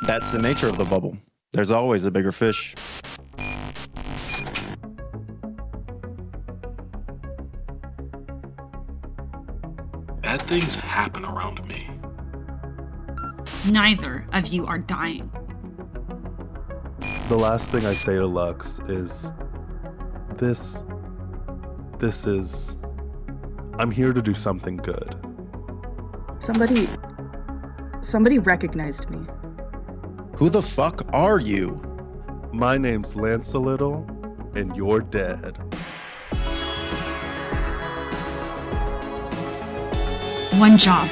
That's the nature of the bubble. There's always a bigger fish. Bad things happen around me. Neither of you are dying. The last thing I say to Lux is, this is, I'm here to do something good. Somebody recognized me. Who the fuck are you? My name's Lance a Little, and you're dead. One job.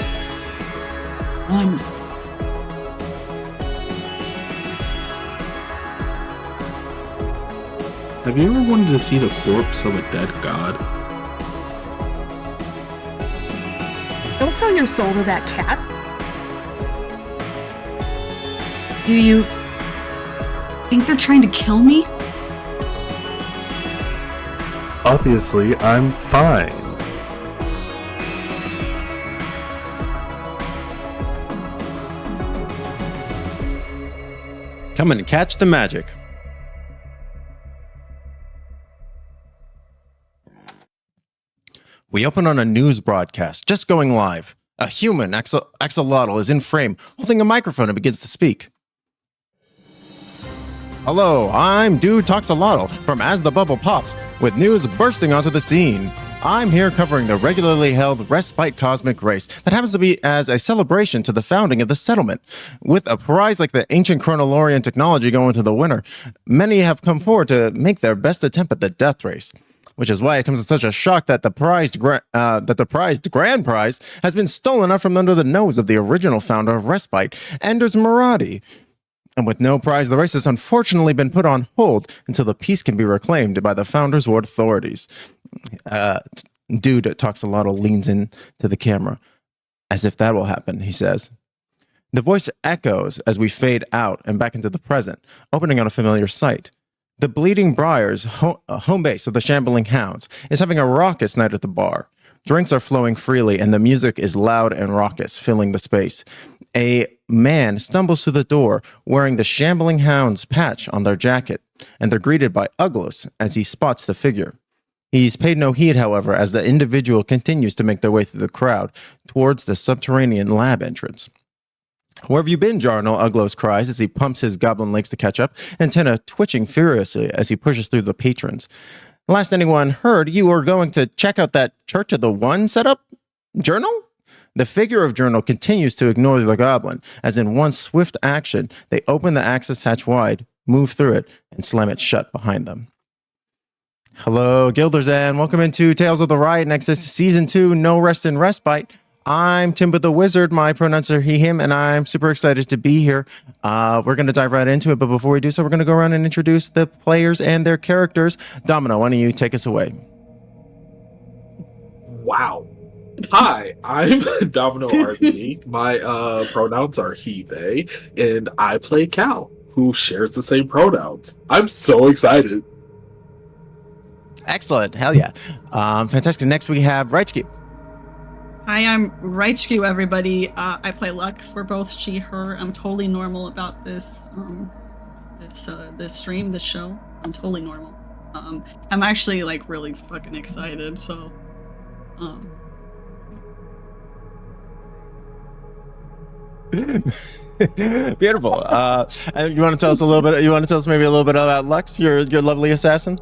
One. Have you ever wanted to see the corpse of a dead god? Don't sell your soul to that cat. Do you think they're trying to kill me? Obviously, I'm fine. Come and catch the magic. We open on a news broadcast, just going live. A human axolotl is in frame, holding a microphone and begins to speak. Hello, I'm Dude Toxolotl from As the Bubble Pops, with news bursting onto the scene. I'm here covering the regularly held Respite Cosmic Race that happens to be as a celebration to the founding of the settlement. With a prize like the ancient Chronolorian technology going to the winner, many have come forward to make their best attempt at the death race. Which is why it comes as such a shock that the prized grand prize has been stolen out from under the nose of the original founder of Respite, Anders Maradi. And with no prize, the race has unfortunately been put on hold until the peace can be reclaimed by the Founders Ward authorities. Dude Toxolotl leans in to the camera. As if that will happen, he says. The voice echoes as we fade out and back into the present, opening on a familiar sight. The Bleeding Briars, home base of the Shambling Hounds, is having a raucous night at the bar. Drinks are flowing freely, and the music is loud and raucous, filling the space. A man stumbles through the door, wearing the Shambling Hounds patch on their jacket, and they're greeted by Uglos as he spots the figure. He's paid no heed, however, as the individual continues to make their way through the crowd towards the subterranean lab entrance. Where have you been, Jarnal? Uglos cries as he pumps his goblin legs to catch up, antenna twitching furiously as he pushes through the patrons. Last anyone heard, you were going to check out that Church of the One setup? Journal? The figure of Journal continues to ignore the goblin, as in one swift action, they open the access hatch wide, move through it, and slam it shut behind them. Hello, Guilders, and welcome into Tales of the Riot Nexus, Season 2, No Rest in Respite. I'm Timba the Wizard. My pronouns are he, him, and I'm super excited to be here. We're going to dive right into it, but before we do so, we're going to go around and introduce the players and their characters. Domino, why don't you take us away? Wow. Hi, I'm Domino RB. My pronouns are he, they, and I play Cal, who shares the same pronouns. I'm so excited. Excellent. Hell yeah. Fantastic. Next, we have Rightskeep. Hi, I'm Rightskew, everybody. I play Lux. We're both she, her. I'm totally normal about this stream, this show. I'm totally normal. I'm actually like really fucking excited. So, Beautiful. And you want to tell us a little bit? You want to tell us maybe a little bit about Lux, your lovely assassin?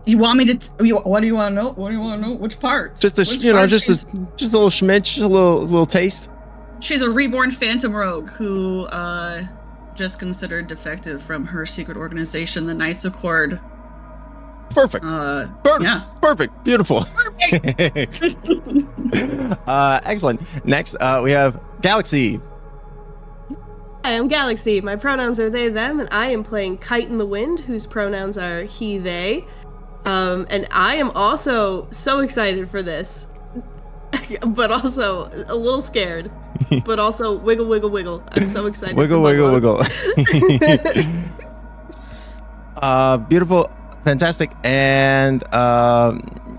You want me to? What do you want to know? What do you want to know? Which part? Just a just a little schmidge, just a little taste. She's a reborn phantom rogue who just considered defective from her secret organization, the Knights Accord. Perfect. Yeah. Perfect. Beautiful. Perfect. Excellent. Next, we have Galaxy. Hi, I'm Galaxy. My pronouns are they, them, and I am playing Kite in the Wind, whose pronouns are he, they. And I am also so excited for this, but also a little scared, but also wiggle, wiggle, wiggle. I'm so excited. Wiggle, wiggle, wiggle. Beautiful, fantastic, and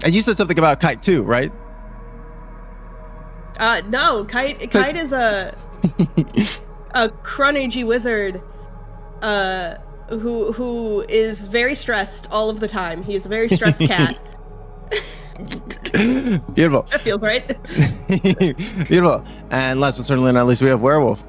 you said something about Kite too, right? No, Kite is a a Chronergy wizard who is very stressed all of the time. He is a very stressed cat. Beautiful. That feels right. Beautiful. And last but certainly not least, we have Werewolf.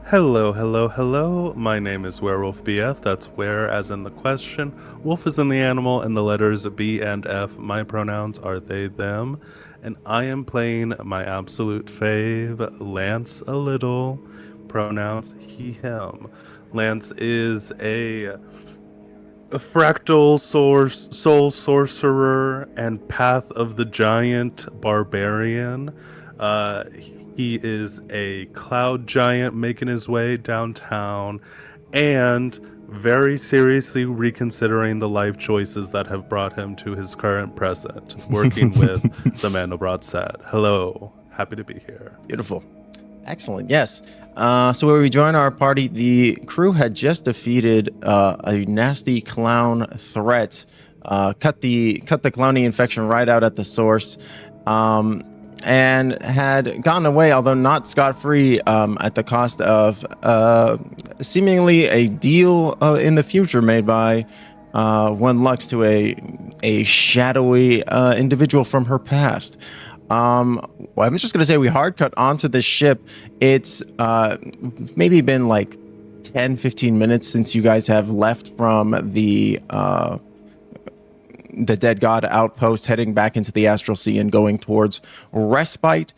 Hello, hello, hello. My name is Werewolf BF. That's where, as in the question. Wolf is in the animal, and the letters B and F. My pronouns are they, them. And I am playing my absolute fave, Lance a Little. Pronouns he, him. Lance is a fractal soul sorcerer and Path of the Giant barbarian. He is a cloud giant making his way downtown and very seriously reconsidering the life choices that have brought him to his current present, working with the Mandelbrot set. Hello, happy to be here. Beautiful. Excellent. Yes. So where we join our party, the crew had just defeated a nasty clown threat, cut the clowny infection right out at the source, and had gotten away, although not scot-free, at the cost of seemingly a deal in the future made by one Lux to a shadowy individual from her past. Well, I'm just going to say we hard cut onto the ship. It's maybe been like 10-15 minutes since you guys have left from the Dead God outpost, heading back into the Astral Sea and going towards Respite.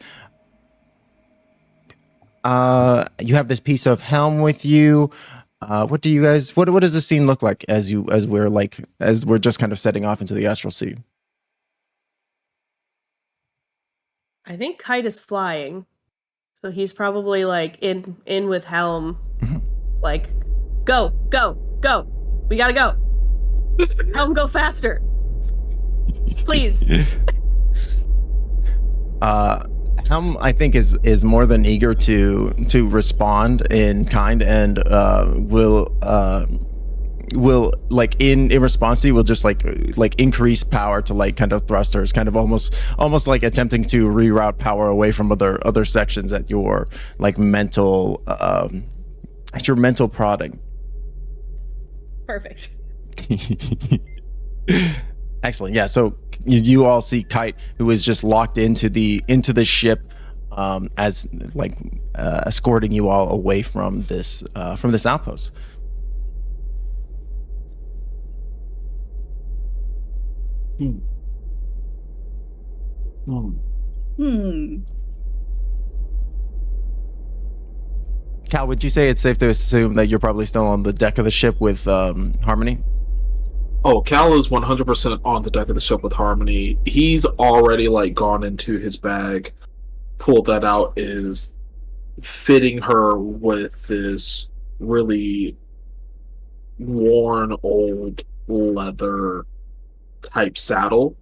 You have this piece of helm with you. What do you guys? What does the scene look like as we're just kind of setting off into the Astral Sea? I think Kite is flying, so he's probably like in with Helm, like go. We gotta go. Helm, go faster, please. Helm, I think, is more than eager to respond in kind, and will like in response to you will just like increase power to like kind of thrusters, kind of almost like attempting to reroute power away from other sections at your like mental prodding. Perfect. Excellent. Yeah, so you all see Kite, who is just locked into the ship, as like escorting you all away from this outpost. Cal, would you say it's safe to assume that you're probably still on the deck of the ship with Harmony? Oh, Cal is 100% on the deck of the ship with Harmony. He's already like gone into his bag, pulled that out, is fitting her with this really worn old leather type saddle,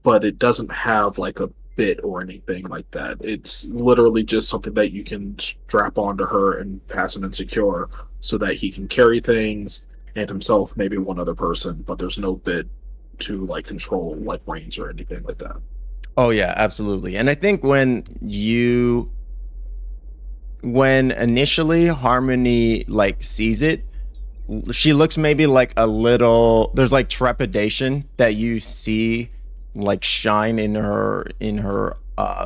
but it doesn't have like a bit or anything like that. It's literally just something that you can strap onto her and fasten and secure so that he can carry things and himself, maybe one other person, but there's no bit to like control like reins or anything like that. Oh yeah, absolutely. And I think when initially Harmony like sees it, she looks maybe like a little, there's like trepidation that you see like shine in her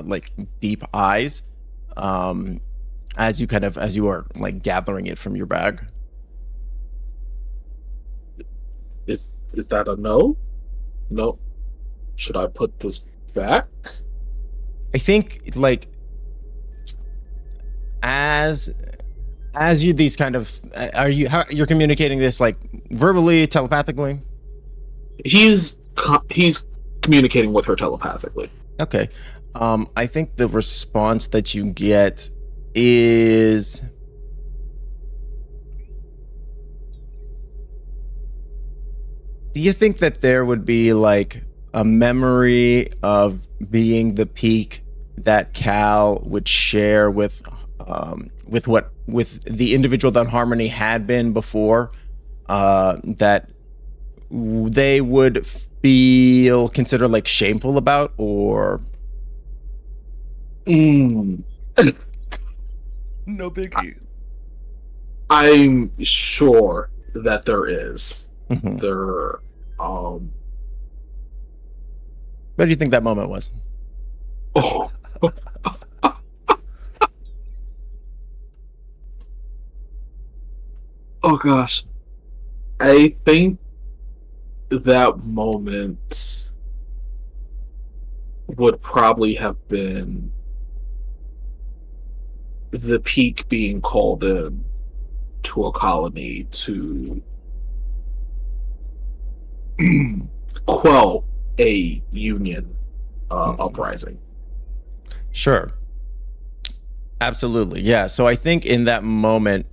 like deep eyes, as you are like gathering it from your bag. Is that a no? No. Should I put this back? I think like as you these kind of you're communicating this like verbally, telepathically? He's communicating with her telepathically. Okay. I think the response that you get is do you think that there would be like a memory of being the peak that Cal would share with the individual that Harmony had been before, that they would consider like shameful about, or No biggie. I'm sure that there is. Mhm. There, What do you think that moment was? oh, oh gosh. I think that moment would probably have been the peak being called in to a colony to quell a union uprising. Sure. Absolutely. Yeah. So I think in that moment,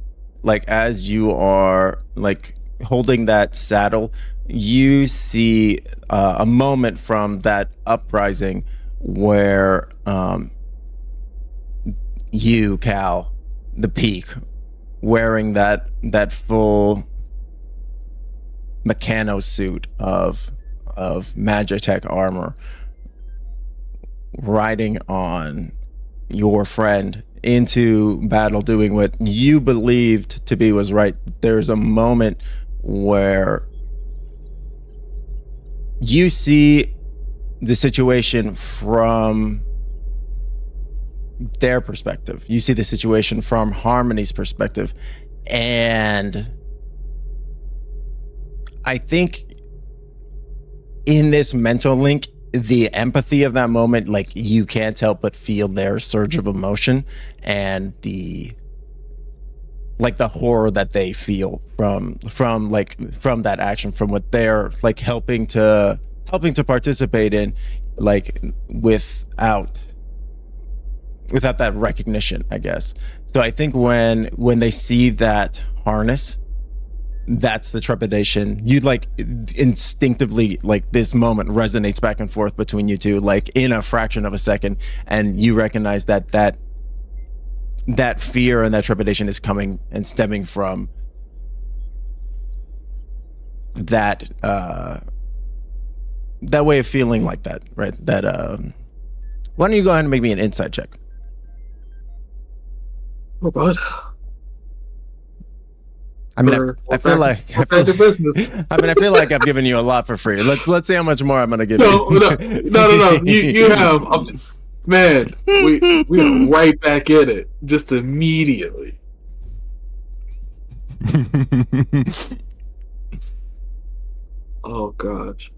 like as you are like holding that saddle, you see a moment from that uprising where you, Cal, the peak, wearing that full mechano suit of Magitech armor, riding on your friend into battle, doing what you believed to be was right. There's a moment where you see the situation from their perspective. You see the situation from Harmony's perspective. And I think in this mental link, the empathy of that moment, like you can't help but feel their surge of emotion and the horror that they feel from that action, from what they're like helping to participate in, like without that recognition, I guess. So I think when they see that harness, that's the trepidation. You like instinctively, like this moment resonates back and forth between you two, like in a fraction of a second, and you recognize that fear and that trepidation is coming and stemming from that way of feeling like that, right? That why don't you go ahead and make me an insight check? Oh God. I mean, I feel like I've given you a lot for free. Let's see how much more I'm gonna give you. No. You have, man. We're right back in it just immediately. Oh gosh.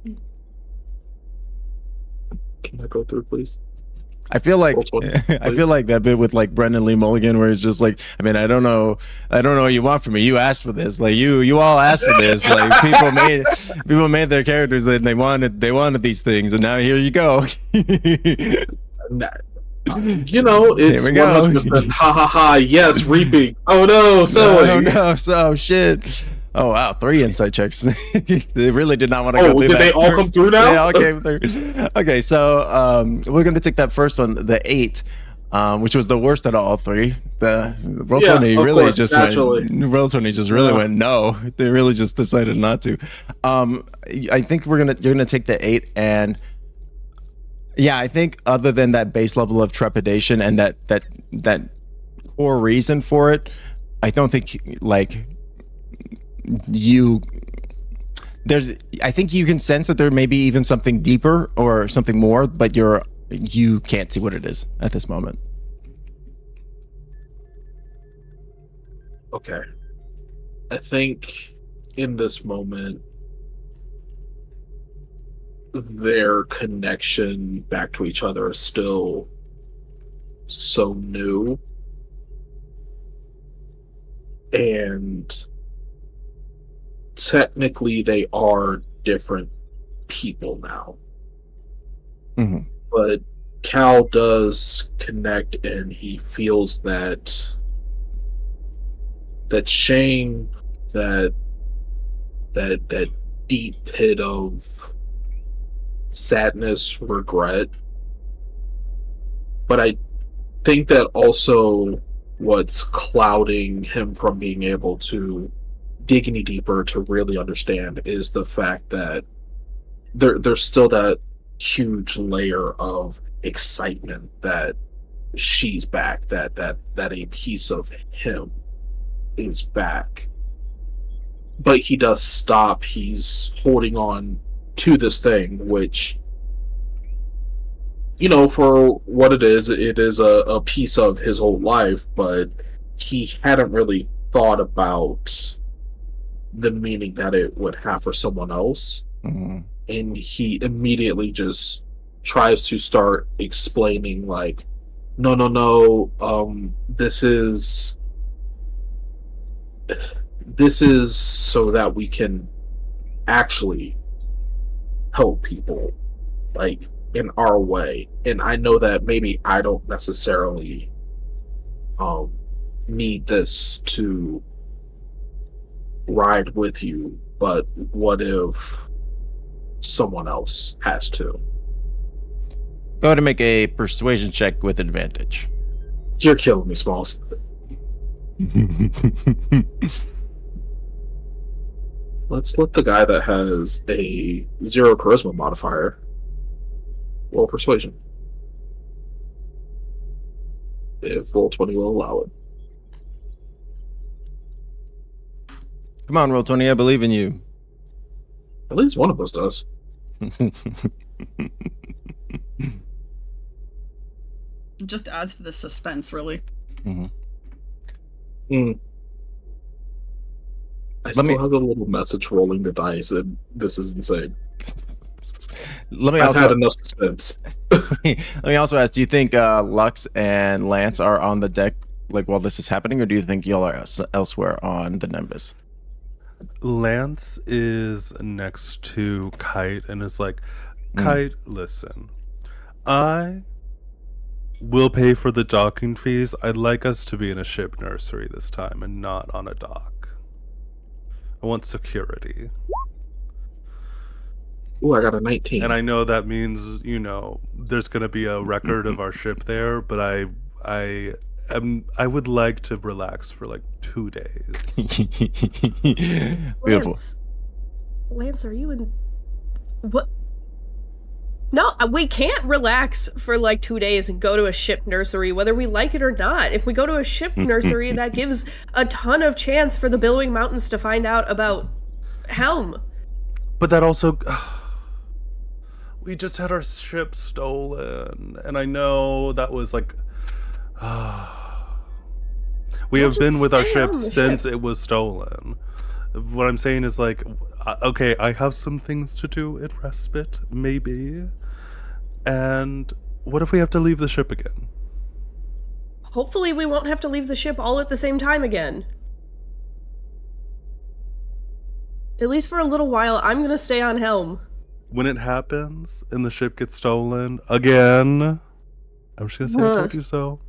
Can I go through, please? I feel like that bit with like Brendan Lee Mulligan, where he's just like, I mean, I don't know what you want from me. You asked for this, like you all asked for this. Like people made their characters that they wanted these things, and now here you go. You know, it's 100% ha ha ha. Yes, reaping. Oh no, sowing. Oh no, so shit. Oh wow, 3 insight checks. They really did not want to go through that. Did they all come through now? They all came through. Okay, so we're gonna take that first one, the 8, which was the worst out of all 3. The Roll Tony really just went no. They really just decided not to. I think you're gonna take the 8, and yeah, I think other than that base level of trepidation and that core reason for it, I don't think like I think you can sense that there may be even something deeper or something more, but you can't see what it is at this moment. Okay. I think in this moment, their connection back to each other is still so new. And technically they are different people now. Mm-hmm. But Cal does connect, and he feels that shame, that deep pit of sadness, regret. But I think that also what's clouding him from being able to dig any deeper to really understand is the fact that there's still that huge layer of excitement that she's back, that a piece of him is back. But he does stop. He's holding on to this thing, which, for what it is a piece of his whole life, but he hadn't really thought about the meaning that it would have for someone else. Mm-hmm. And he immediately just tries to start explaining, like, no, this is so that we can actually help people, like, in our way. And I know that maybe I don't necessarily need this to ride with you, but what if someone else has to? Go ahead and make a persuasion check with advantage. You're killing me, Smalls. Let's let the guy that has a 0 charisma modifier roll persuasion, if roll 20 will allow it. Come on, roll 20. I believe in you. At least one of us does. It just adds to the suspense, really. Mm-hmm. I still have a little message rolling the dice, and this is insane. I've had enough suspense. Let me also ask, do you think Lux and Lance are on the deck like while this is happening, or do you think y'all are elsewhere on the Nimbus? Lance is next to Kite and is like, Kite, listen, I will pay for the docking fees. I'd like us to be in a ship nursery this time and not on a dock. I want security. Ooh, I got a 19. And I know that means, there's going to be a record of our ship there, but I would like to relax for like 2 days. Beautiful. Lance, are you in... What? No, we can't relax for like 2 days and go to a ship nursery, whether we like it or not. If we go to a ship nursery, that gives a ton of chance for the Billowing Mountains to find out about Helm. But that also... we just had our ship stolen, and I know that was like... we have been with our ship since it was stolen. What I'm saying is, like, okay, I have some things to do in Respite, maybe. And what if we have to leave the ship again? Hopefully we won't have to leave the ship all at the same time again. At least for a little while, I'm gonna stay on Helm. When it happens and the ship gets stolen again, I'm just gonna say I told you so.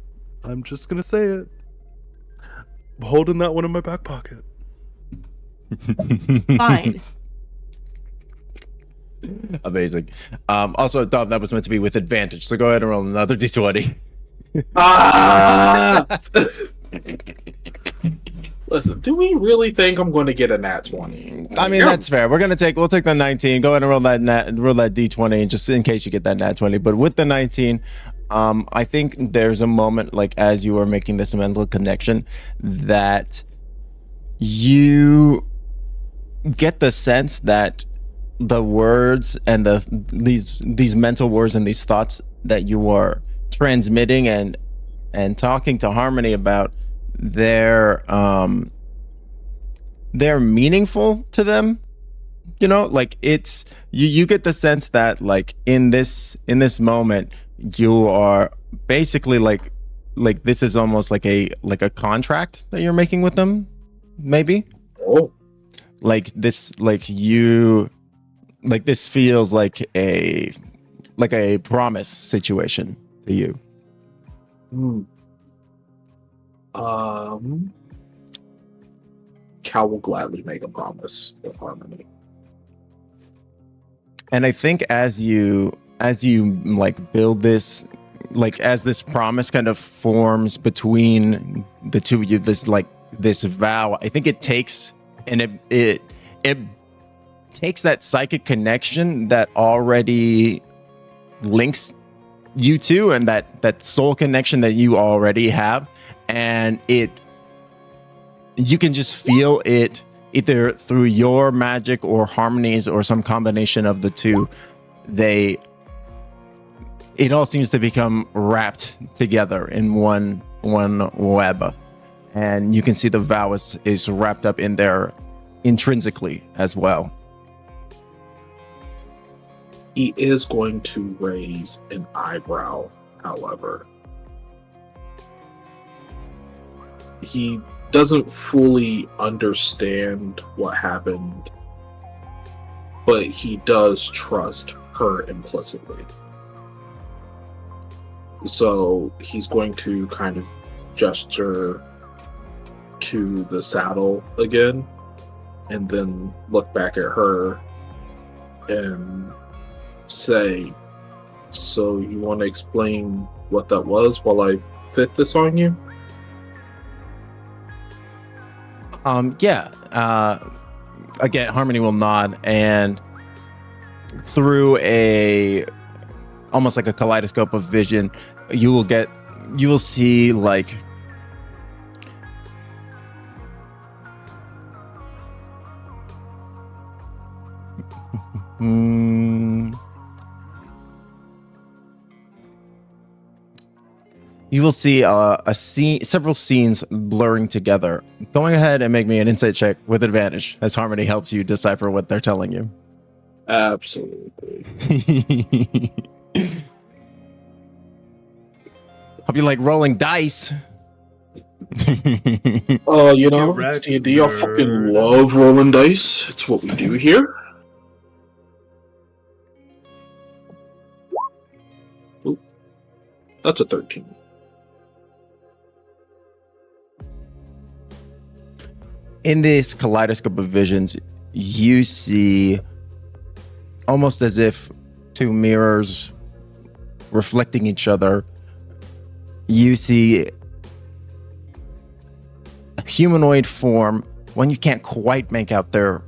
I'm just gonna say it. I'm holding that one in my back pocket. Fine. Amazing. Also, I thought that was meant to be with advantage, so go ahead and roll another d20. Listen, do we really think I'm going to get a nat 20? I mean, that's fair. We'll take the 19. Go ahead and roll that d20, just in case you get that nat 20. But with the 19, I think there's a moment, like, as you are making this mental connection, that you get the sense that the words and these mental words and these thoughts that you are transmitting and talking to Harmony about, they're meaningful to them. Like, it's you get the sense that, like, in this moment you are basically like this is almost like a contract that you're making with them, maybe. Oh. Like this, this feels like a promise situation to you. Cal will gladly make a promise with Harmony. And I think as you like build this, like, as this promise kind of forms between the two of you, this vow, I think it takes it takes that psychic connection that already links you two and that soul connection that you already have, and you can just feel it either through your magic or harmonies or some combination of the two. It all seems to become wrapped together in one web, and you can see the vow is wrapped up in there intrinsically as well. He is going to raise an eyebrow, however. He doesn't fully understand what happened, but he does trust her implicitly. So he's going to kind of gesture to the saddle again, and then look back at her and say, "So you want to explain what that was while I fit this on you?" Yeah. Again, Harmony will nod, and through almost like a kaleidoscope of vision, you will see like you will see a scene, several scenes blurring together. Going ahead and make me an insight check with advantage as Harmony helps you decipher what they're telling you. Absolutely. Hope you like rolling dice. You know, Correct, D&D, I nerd. fucking love rolling dice. It's what we do here. Oop. That's a 13. In this kaleidoscope of visions, you see almost as if two mirrors reflecting each other. You see a humanoid form, one you can't quite make out their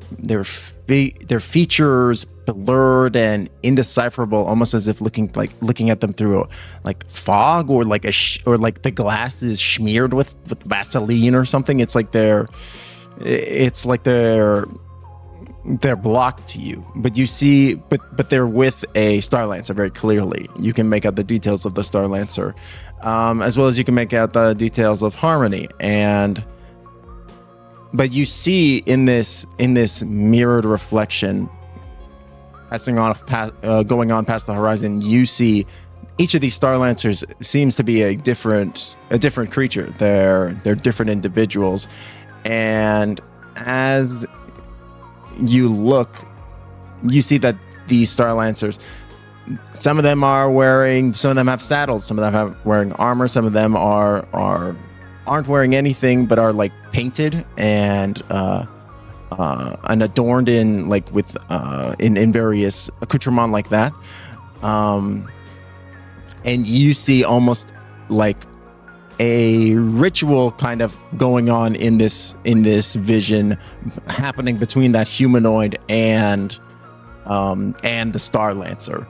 features blurred and indecipherable, almost as if looking at them through like fog, or like or like the glass is smeared with Vaseline or something. It's like they're blocked to you, but you see, but they're with a Star Lancer very clearly. You can make out the details of the Star Lancer, as well as you can make out the details of Harmony. But you see in this mirrored reflection, going on past the horizon, you see each of these Star Lancers seems to be a different creature. They're different individuals. And as you look, you see that these Star Lancers, some of them have saddles, some of them have wearing armor, some of them aren't wearing anything but are like painted and adorned in like with in various accoutrements like that. And you see almost like a ritual kind of going on in this vision happening between that humanoid and the Star Lancer.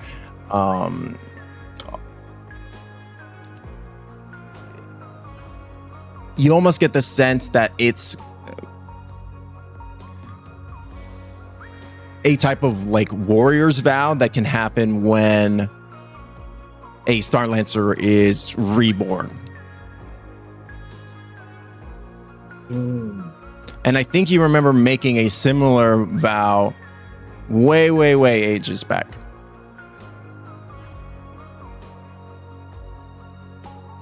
You almost get the sense that it's a type of like warrior's vow that can happen when a Star Lancer is reborn. And I think you remember making a similar vow way ages back.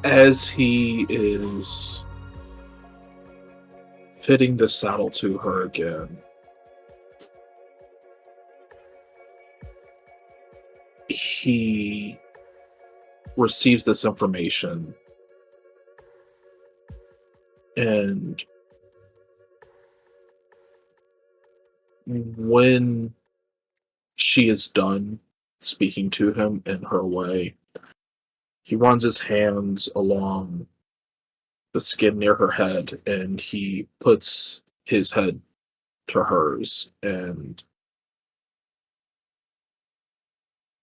As he is fitting the saddle to her again, he receives this information, and when she is done speaking to him in her way, he runs his hands along the skin near her head, and he puts his head to hers, and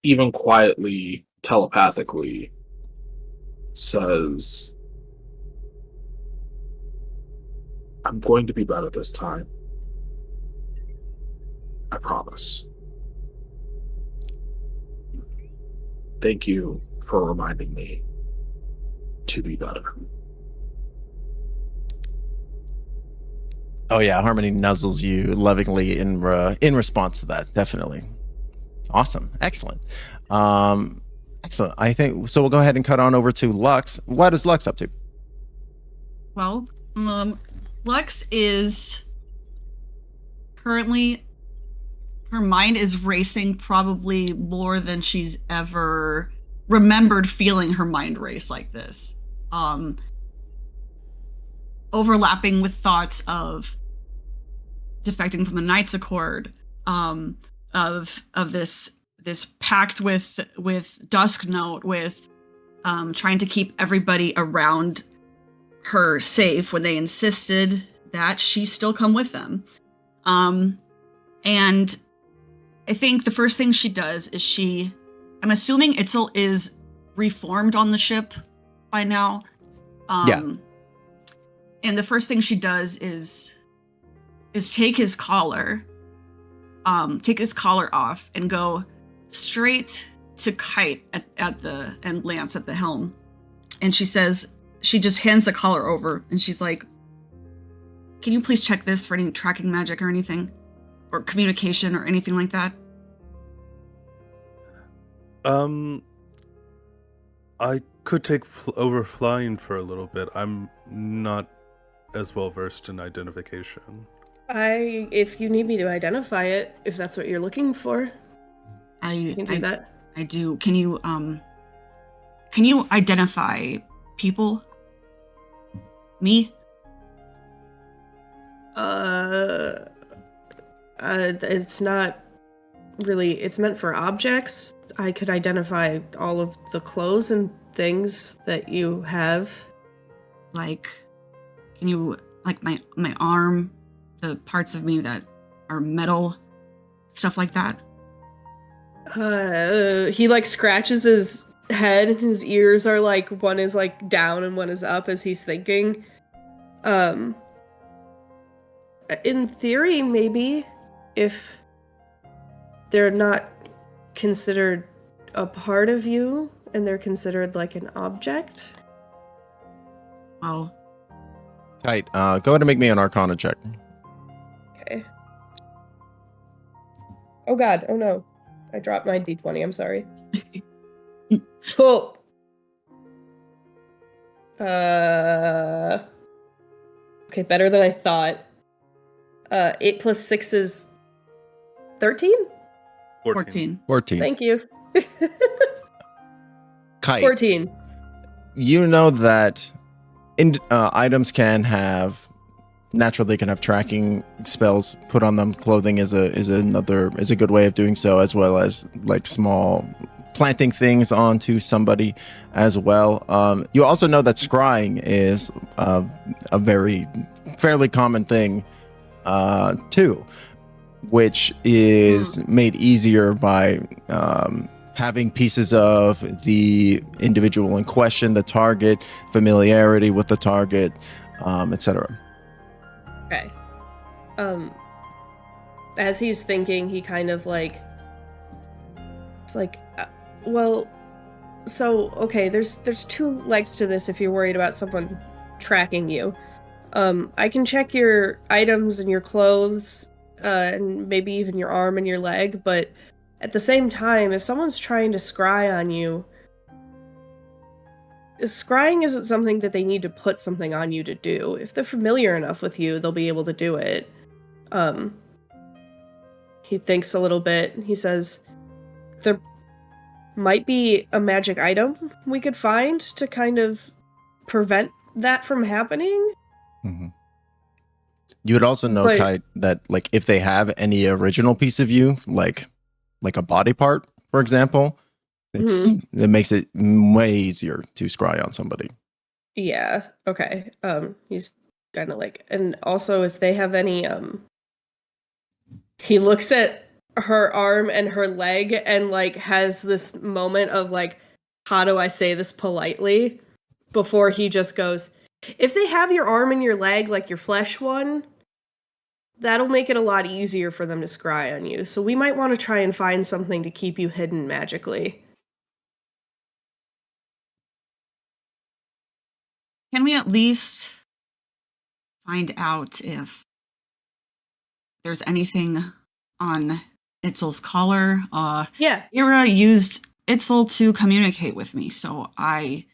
even quietly telepathically says, I'm going to be better this time. I promise. Thank you for reminding me to be better. Oh yeah, Harmony nuzzles you lovingly in response to that. Definitely, awesome, excellent, excellent. I think so. We'll go ahead and cut on over to Lux. What is Lux up to? Well, Lux is currently, her mind is racing probably more than she's ever remembered feeling her mind race like this. Overlapping with thoughts of defecting from the Knights Accord, of this pact with Dusk Note, with trying to keep everybody around her safe when they insisted that she still come with them. And I think the first thing she does is I'm assuming Itzel is reformed on the ship by now. Yeah. And the first thing she does is take his collar off and go straight to Kite and Lance at the helm. And she just hands the collar over and she's like, can you please check this for any tracking magic or anything? Or communication or anything like that? I could take over flying for a little bit. I'm not as well versed in identification. If you need me to identify it, if that's what you're looking for, I can do that. I do. Can you identify people? Me? It's not really, it's meant for objects. I could identify all of the clothes and things that you have. Like, can you, like my arm, the parts of me that are metal, stuff like that? He like scratches his head. His ears are like, one is like down and one is up as he's thinking. In theory, maybe, if they're not considered a part of you and they're considered like an object. Well, Kite, go ahead and make me an Arcana check. Okay. Oh god, oh no. I dropped my d20, I'm sorry. Oh. Okay, better than I thought. 8 plus 6 is 13? 14. 14. Thank you. Kite. 14. You know that items can have tracking spells put on them. Clothing is a good way of doing so, as well as like small planting things onto somebody as well. You also know that scrying is a fairly common thing too, which is made easier by having pieces of the individual in question, the target, familiarity with the target, etc. Okay. As he's thinking, he kind of like, it's like, well, so okay, there's two legs to this if you're worried about someone tracking you. I can check your items and your clothes, and maybe even your arm and your leg, but at the same time, if someone's trying to scry on you, scrying isn't something that they need to put something on you to do. If they're familiar enough with you, they'll be able to do it. He thinks a little bit. He says, there might be a magic item we could find to kind of prevent that from happening. Mm-hmm. You would also know, Kite, that like if they have any original piece of you, like a body part, for example, it makes it way easier to scry on somebody. Yeah. Okay. He's kind of like, and also if they have any, he looks at her arm and her leg and like has this moment of like, how do I say this politely before he just goes, if they have your arm and your leg like your flesh one, that'll make it a lot easier for them to scry on you. So we might want to try and find something to keep you hidden magically. Can we at least find out if there's anything on Itzel's collar? Yeah. Ira used Itzel to communicate with me, so I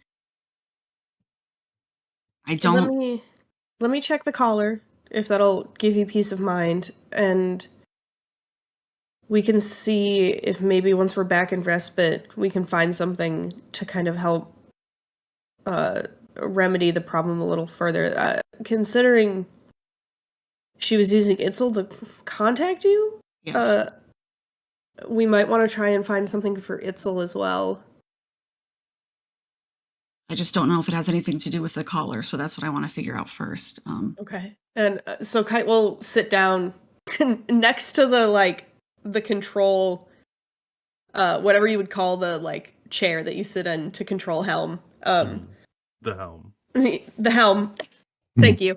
don't. Let me check the collar, if that'll give you peace of mind, and we can see if maybe once we're back in Respite, we can find something to kind of help remedy the problem a little further. Considering she was using Itzel to contact you, Yes. We might want to try and find something for Itzel as well. I just don't know if it has anything to do with the collar, so that's what I want to figure out first. Okay. And so Kite will sit down next to the control, whatever you would call the chair that you sit in to control helm. The helm. The helm. Thank you.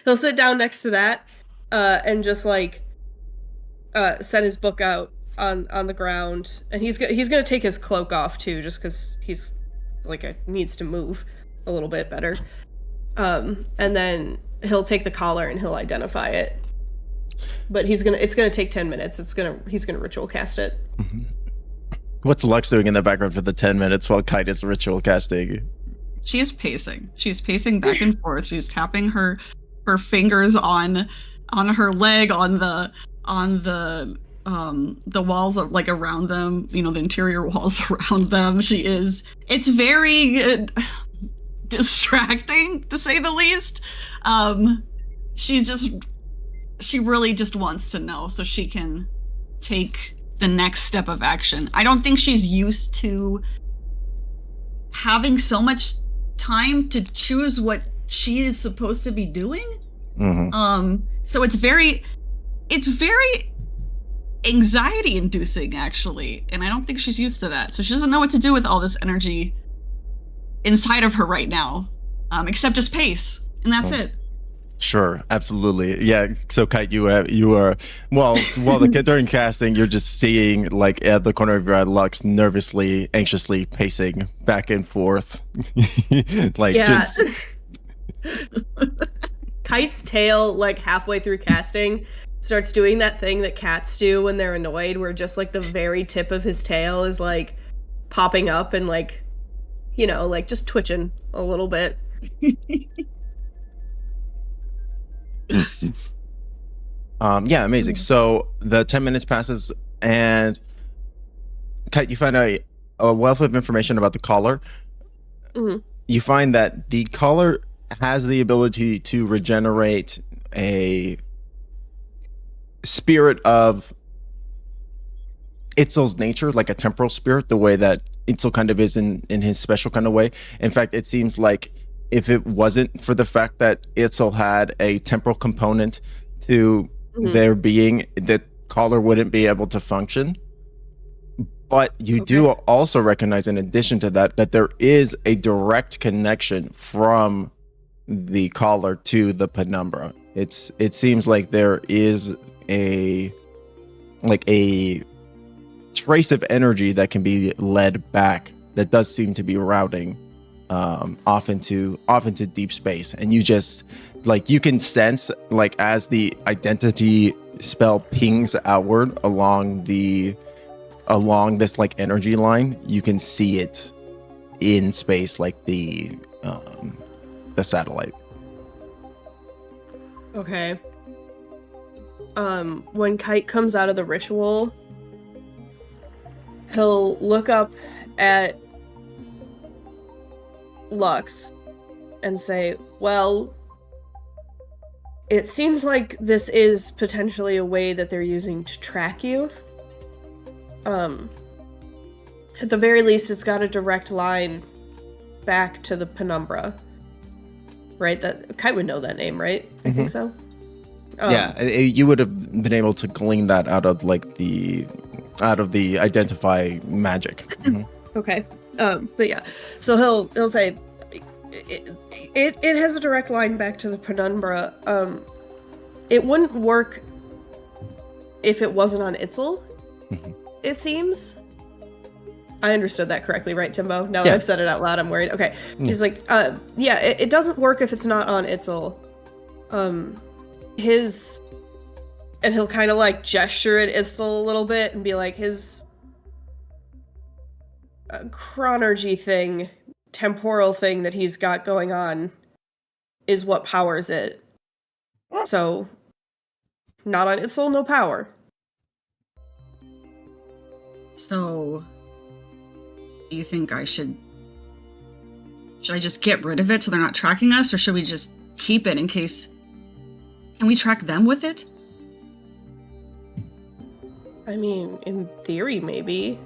He'll sit down next to that, and just set his book out on the ground, and he's gonna take his cloak off too, just because he's needs to move a little bit better. And then he'll take the collar and he'll identify it. But it's gonna take 10 minutes. He's gonna ritual cast it. Mm-hmm. What's Lux doing in the background for the 10 minutes while Kite is ritual casting? She is pacing. She's pacing back and forth. She's tapping her fingers on her leg, on the walls around them, the interior walls around them. It's very distracting, to say the least. She really just wants to know so she can take the next step of action. I don't think she's used to having so much time to choose what she is supposed to be doing. Mm-hmm. So it's very anxiety inducing, actually, and I don't think she's used to that. So she doesn't know what to do with all this energy inside of her right now, except just pace, and that's it. Sure, absolutely. Yeah, so Kite, you are during casting, you're just seeing at the corner of your eye Lux nervously, anxiously pacing back and forth. Just Kite's tail, halfway through casting, starts doing that thing that cats do when they're annoyed, where just the very tip of his tail is popping up and just twitching a little bit. Yeah, amazing. So the 10 minutes passes, and Kite, you find a wealth of information about the collar. Mm-hmm. You find that the collar has the ability to regenerate a spirit of Itzel's nature, like a temporal spirit, the way that Itzel kind of is in his special kind of way. In fact, it seems like if it wasn't for the fact that Itzel had a temporal component to their being, the collar wouldn't be able to function. But you do also recognize, in addition to that, that there is a direct connection from the collar to the penumbra. It seems like there is a trace of energy that can be led back, that does seem to be routing off into deep space, and you just you can sense as the identity spell pings outward along this energy line, you can see it in space, the satellite. Okay. When Kite comes out of the ritual, he'll look up at Lux and say, well, it seems like this is potentially a way that they're using to track you. At the very least, it's got a direct line back to the penumbra. Right? That Kite would know that name, right? I think so. Yeah, you would have been able to glean that out of the identify magic. Okay. But yeah, so he'll say it has a direct line back to the penumbra. It wouldn't work if it wasn't on Itzel. It seems. I understood that correctly, right, Timbo? Now that I've said it out loud, I'm worried. Okay. He's like, yeah, it doesn't work if it's not on Itzel. And he'll kind of like gesture at Itzel a little bit and be like, his chronergy thing, temporal thing that he's got going on is what powers it. So, not on Itzel, no power. So, do you think should I just get rid of it so they're not tracking us, or should we just keep it in case? Can we track them with it? I mean, in theory, maybe.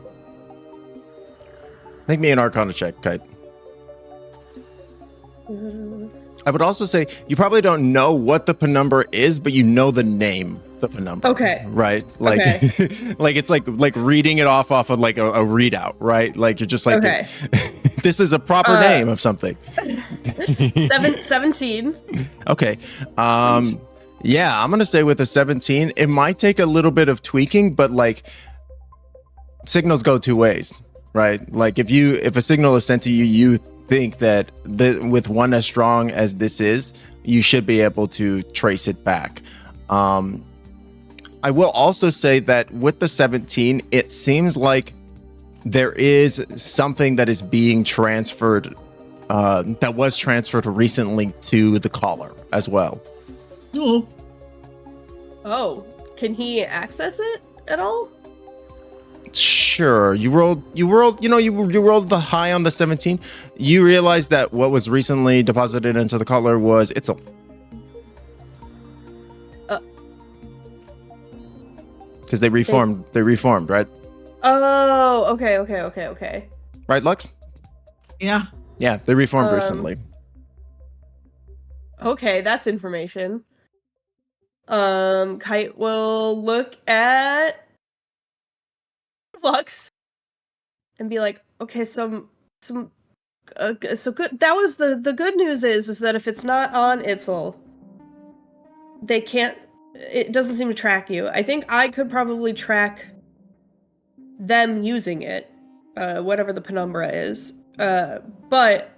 Make me an Arcana check, Kite. I would also say you probably don't know what the penumbra is, but you know the name, the penumbra. Okay. Right? Like, like it's like reading it off of like a readout, right? Like you're just like, okay. This is a proper name of something. 17. Okay. Yeah, I'm gonna say with a 17, it might take a little bit of tweaking, but like signals go two ways, right? Like if a signal is sent to you, you think that with one as strong as this is, you should be able to trace it back. I will also say that with the 17, it seems like there is something that is being transferred, that was transferred recently to the caller as well. Oh, can he access it at all? Sure. You rolled, you rolled the high on the 17. You realized that what was recently deposited into the caller was Itzel. Because they reformed, right? Oh, okay. Right, Lux? Yeah. Yeah, they reformed recently. Okay, that's information. Kite will look at Lux and be like, okay, so good. That was the good news is that if it's not on Itzel, it doesn't seem to track you. I think I could probably track them using it, whatever the penumbra is. But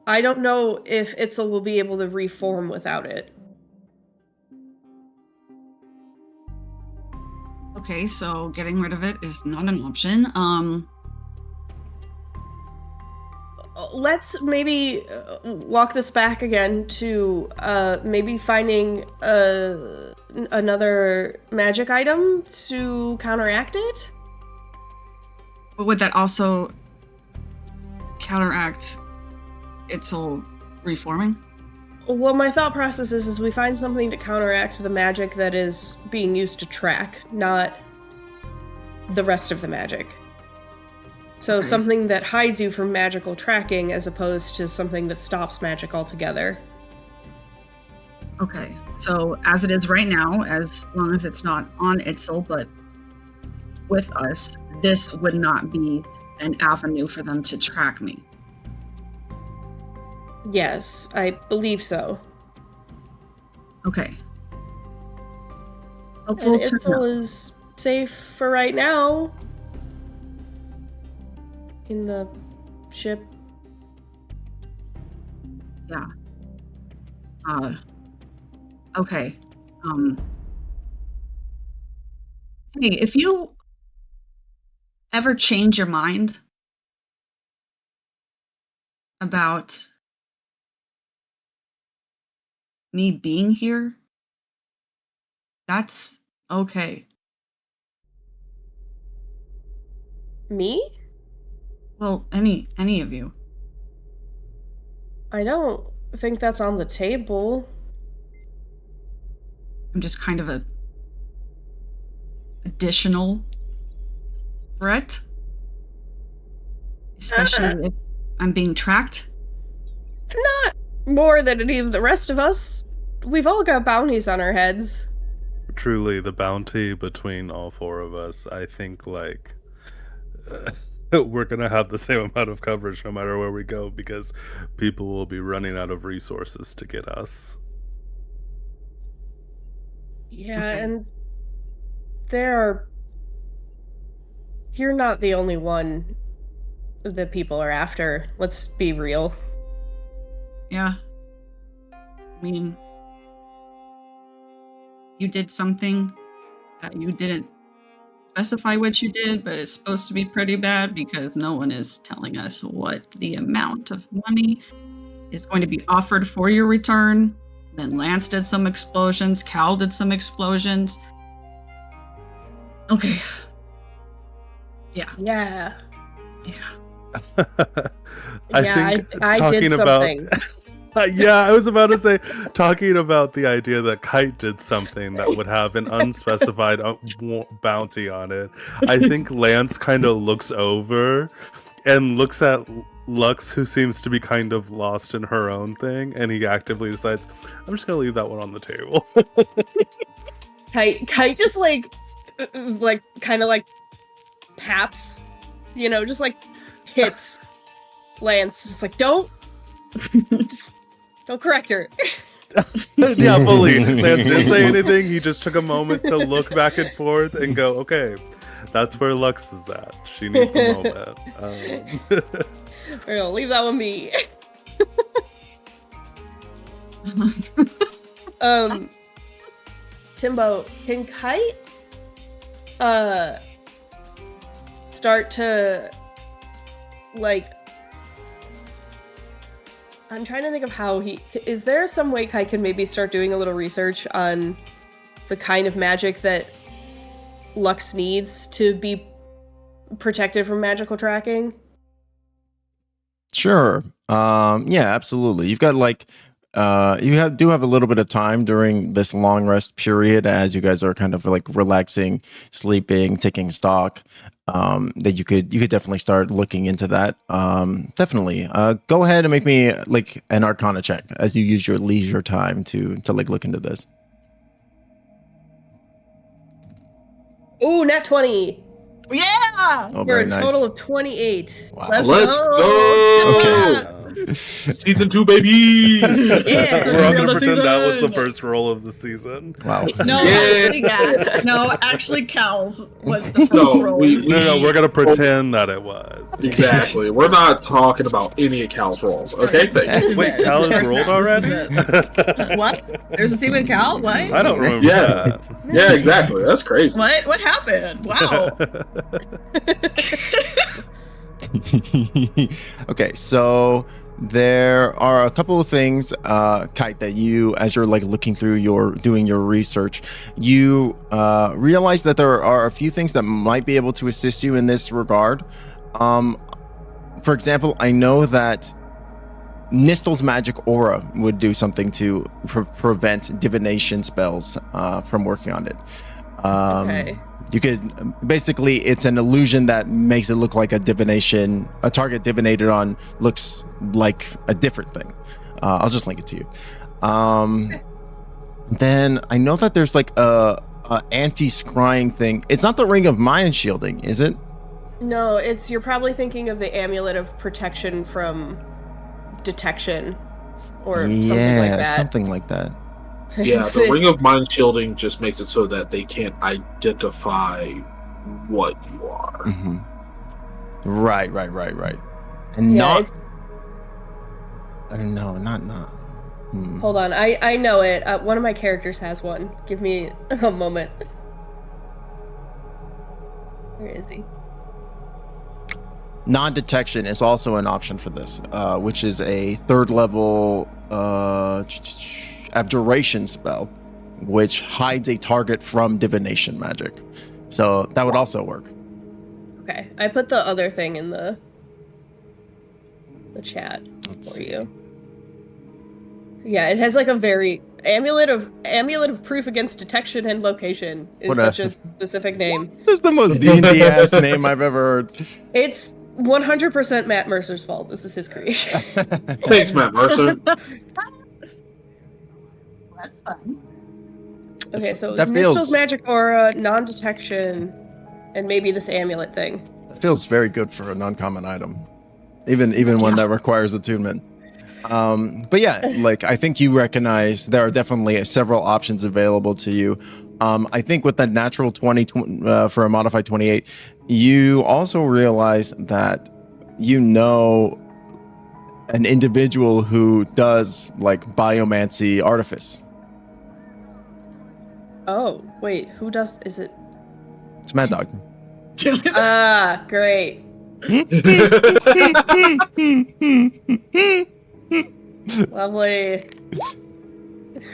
I don't know if Itzel will be able to reform without it. Okay, so getting rid of it is not an option. Let's maybe walk this back again to maybe finding another magic item to counteract it. But would that also counteract Itzel reforming? Well, my thought process is we find something to counteract the magic that is being used to track, not the rest of the magic. So something that hides you from magical tracking as opposed to something that stops magic altogether. Okay, so as it is right now, as long as it's not on Itzel, but with us, this would not be an avenue for them to track me. Yes, I believe so. Okay. And Itzel is safe for right now. In the ship. Yeah. Okay. Hey, if you ever change your mind about me being here, that's okay. Me? Well, any of you. I don't think that's on the table. I'm just kind of a additional threat. Especially if I'm being tracked. Not more than any of the rest of us. We've all got bounties on our heads. Truly, the bounty between all four of us, I think, like, We're gonna have the same amount of coverage no matter where we go because people will be running out of resources to get us. Yeah, Okay. and there are. You're not the only one that people are after. Let's be real. Yeah. I mean, you did something that you didn't specify what you did, but it's supposed to be pretty bad because no one is telling us what the amount of money is going to be offered for your return. Then Lance did some explosions, Cal did some explosions. Okay. Yeah. Yeah. Yeah. I did talking something. yeah, I was about to say, talking about the idea that Kite did something that would have an unspecified bounty on it. I think Lance kind of looks over and looks at Lux, who seems to be kind of lost in her own thing, and he actively decides, I'm just gonna leave that one on the table. Kite just like kind of like paps, just like hits Lance. It's like don't correct her. Yeah, fully. Lance didn't say anything. He just took a moment to look back and forth and go, okay, that's where Lux is at. She needs a moment. We're gonna leave that one be. Timbo, can Kite start to like I'm trying to think of how is there some way Kite can maybe start doing a little research on the kind of magic that Lux needs to be protected from magical tracking? Sure. Yeah, absolutely. You've got like do have a little bit of time during this long rest period as you guys are kind of like relaxing, sleeping, taking stock. That you could definitely start looking into that. Definitely. Go ahead and make me like an Arcana check as you use your leisure time to like look into this. Ooh, nat 20. Yeah. Oh, For very a nice. total of 28. Wow. Let's go! Okay. Season 2, baby! Yeah. We're all Real gonna pretend that was the season. first roll of the season. Wow. No, Yeah. no, actually, Cal's was the first No, roll. No, we're gonna pretend that it was. Exactly. We're not talking about any of Cal's rolls, okay? This is Wait, it. Cal is First rolled round. already? This is What? There's a scene with Cal? What? I don't remember Yeah. that. Yeah, exactly. That's crazy. What happened? Wow. Okay, so there are a couple of things, Kite, that you, as you're like looking through doing your research, you realize that there are a few things that might be able to assist you in this regard. For example, I know that Nistel's magic aura would do something to prevent divination spells from working on it. Okay. You could basically, it's an illusion that makes it look like a target divinated on looks like a different thing. I'll just link it to you. Then I know that there's like a anti-scrying thing. It's not the Ring of Mind Shielding, is it? No, you're probably thinking of the amulet of protection from detection or something like that. Something like that. Yeah, the Ring of Mind Shielding just makes it so that they can't identify what you are. Mm-hmm. Right. And yeah, not... I don't know, not... Hold on, I know it. One of my characters has one. Give me a moment. Where is he? Non-detection is also an option for this, which is a 3rd level abjuration spell, which hides a target from divination magic. So that would also work. Okay, I put the other thing in the chat for you. Yeah, it has like a very amulet of proof against detection and location is such a specific name. This is the most D&D ass name I've ever heard. It's 100% Matt Mercer's fault. This is his creation. Thanks, Matt Mercer. That's fun. Okay, so That it's feels- Nistel's magic aura, non-detection, and maybe this amulet thing. It feels very good for a non-common item, even one that requires attunement. But yeah, like I think you recognize there are definitely several options available to you. I think with that natural 20 for a modified 28, you also realize that you know an individual who does like biomancy artifice. Oh, wait, who does? Is it? It's Mad Dog. Ah, great. Lovely.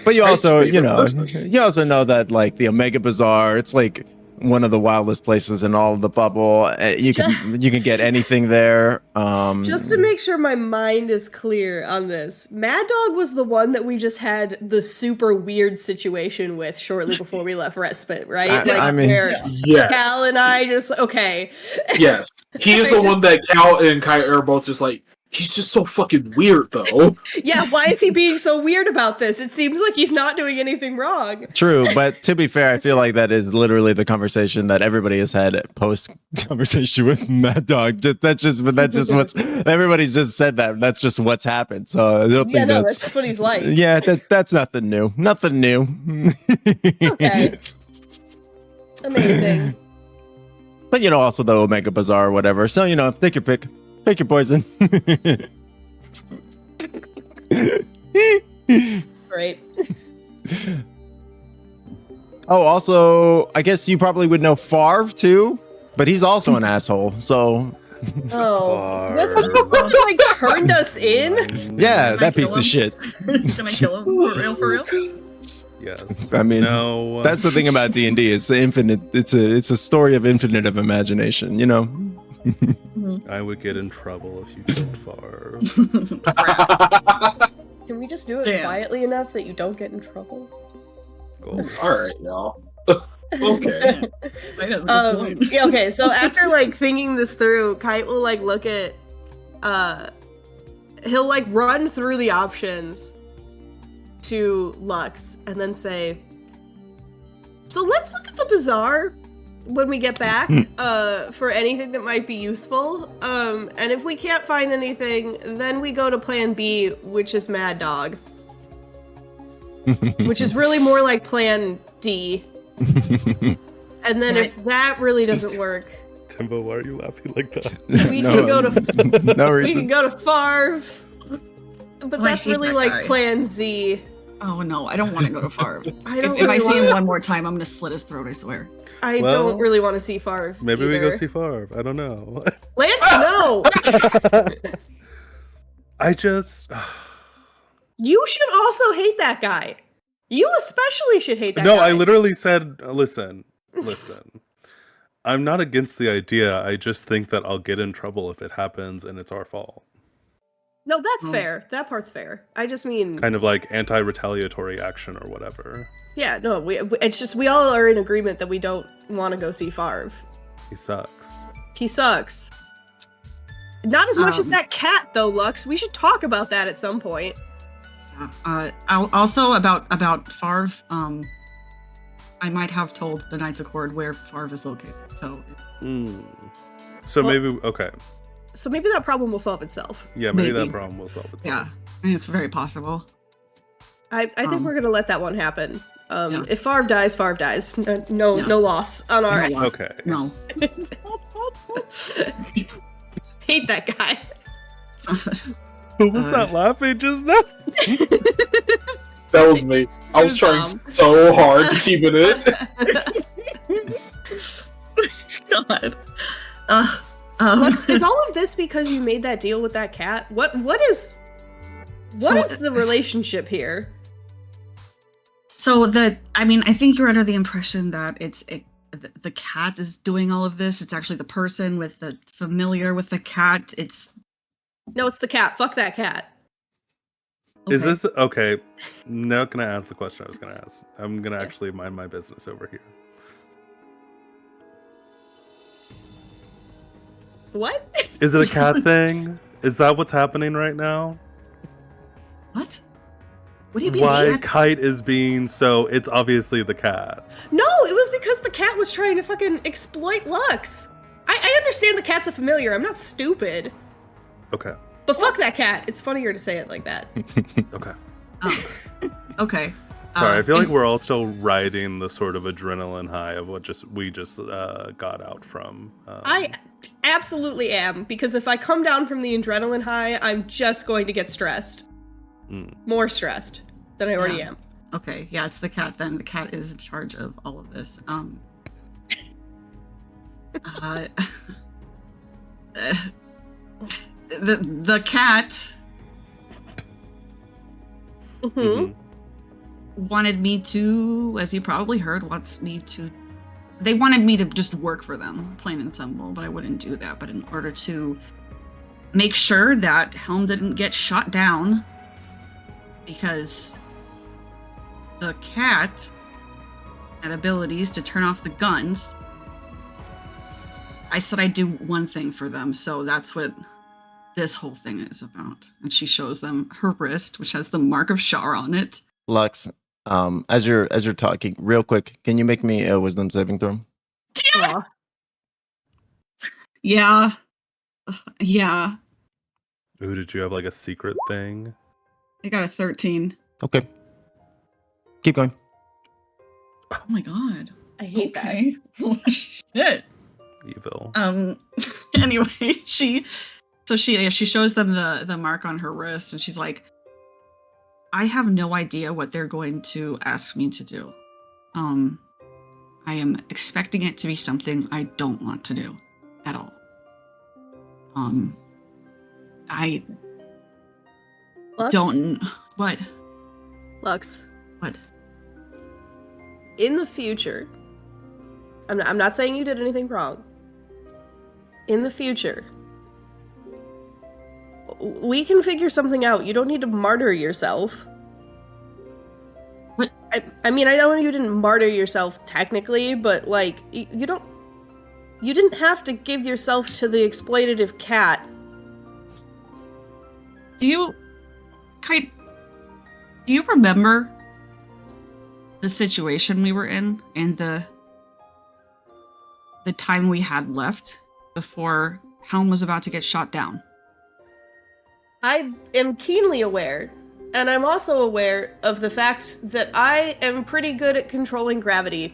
But you Christ's also, favorite person. you also know that like the Omega Bazaar, it's like one of the wildest places in all of the bubble. You can get anything there. Just to make sure my mind is clear on this, Mad Dog was the one that we just had the super weird situation with shortly before we left Respite, right? I mean, where Yes. Cal and I just okay. Yes. He is the one that Cal and Kite are both just like, he's just so fucking weird, though. Yeah, why is he being so weird about this? It seems like he's not doing anything wrong. True, but to be fair, I feel like that is literally the conversation that everybody has had post conversation with Mad Dog. That's just what's everybody's just said that. That's just what's happened. So I don't think That's just what he's like. Yeah, that's nothing new. Nothing new. Okay. Amazing. But also the Omega Bazaar or whatever. So take your pick. Pick your poison. Great. Oh, also, I guess you probably would know Farv too, but he's also an asshole. So Oh, was he like turned us in? yeah, that piece of shit. Can I kill him for real? For real? Yes. I mean, no. that's the thing about D&D. It's infinite. It's a story of infinite of imagination. I would get in trouble if you killed Far. Can we just do it Damn. quietly enough that you don't get in trouble? Goals. Alright, y'all. Okay. Right, that's a good point. Yeah, okay, so after like thinking this through, Kite will like look at he'll like run through the options to Lux and then say, so let's look at the bazaar when we get back for anything that might be useful. And if we can't find anything, then we go to plan B, which is Mad Dog. Which is really more like plan D. And then if that really doesn't work, Timbo, why are you laughing like that? we can go to no we reason. can go to Farv. But Oh, I that's hate really that like guy. plan Z. Oh no, I don't want to go to Farv. If If I see him one more time, I'm gonna slit his throat. I swear. I Well, don't really want to see Farv. Maybe we go either. see Farv. I don't know. Lance, no! I just. You should also hate that guy. You especially should hate that No, guy. I literally said, listen. I'm not against the idea. I just think that I'll get in trouble if it happens and it's our fault. No, that's Oh. fair. That part's fair. I just mean, Kind of like anti-retaliatory action or whatever. yeah, no, it's just we all are in agreement that we don't want to go see Farv. He sucks. He sucks. Not as much as Um, that cat, though, Lux. We should talk about that at some point. Also about Farv. I might have told the Knights Accord where Farv is located. So So Well- maybe, okay. So maybe that problem will solve itself. Yeah, maybe maybe. that problem will solve itself. yeah, and it's very possible. I think Um, we're gonna let that one happen. Yeah. If Farv dies, Farv dies. No Yeah. loss on our. No loss. Okay. No. Hate that guy. Who was that laughing just now? That was me. I was trying so hard to keep it in. God. Lux, is all of this because you made that deal with that cat? What is So- the relationship here? So I think you're under the impression that the cat is doing all of this. It's actually the person with the familiar with the cat. No, it's the cat. Fuck that cat. Is okay. this okay? Not gonna ask the question I was gonna ask. I'm gonna actually mind my business over here. What? Is it a cat thing? Is that what's happening right now? What? What do you mean? Why cat? Kite is being so? It's obviously the cat. No, it was because the cat was trying to fucking exploit Lux. I understand the cat's a familiar. I'm not stupid. Okay. But fuck that cat. It's funnier to say it like that. Okay. Okay. Sorry, I feel like and- we're all still riding the sort of adrenaline high of what we just got out from. I absolutely am, because if I come down from the adrenaline high, I'm just going to get stressed. More stressed than I already am. Okay, yeah, it's the cat then. The cat is in charge of all of this. The cat Mm-hmm. wanted me to, as you probably heard, they wanted me to just work for them, plain and simple, but I wouldn't do that. But in order to make sure that Helm didn't get shot down, because the cat had abilities to turn off the guns, I said I'd do one thing for them, so that's what this whole thing is about. And she shows them her wrist, which has the mark of Shar on it. Lux, as you're talking, real quick, can you make me a wisdom saving throw? Aw. Yeah. Yeah. Ooh, did you have like a secret thing? I got a 13. Okay. Keep going. Oh my god. I hate that. Okay. Oh, shit. Evil. Anyway, she shows them the mark on her wrist, and she's like, I have no idea what they're going to ask me to do. I am expecting it to be something I don't want to do at all. I Lux? don't. What? Lux. What? In the future, I'm not saying you did anything wrong. In the future, we can figure something out. You don't need to martyr yourself. What? I mean, I know you didn't martyr yourself technically, but like, you didn't have to give yourself to the exploitative cat. Kite, do you remember the situation we were in and the time we had left before Helm was about to get shot down? I am keenly aware, and I'm also aware of the fact that I am pretty good at controlling gravity.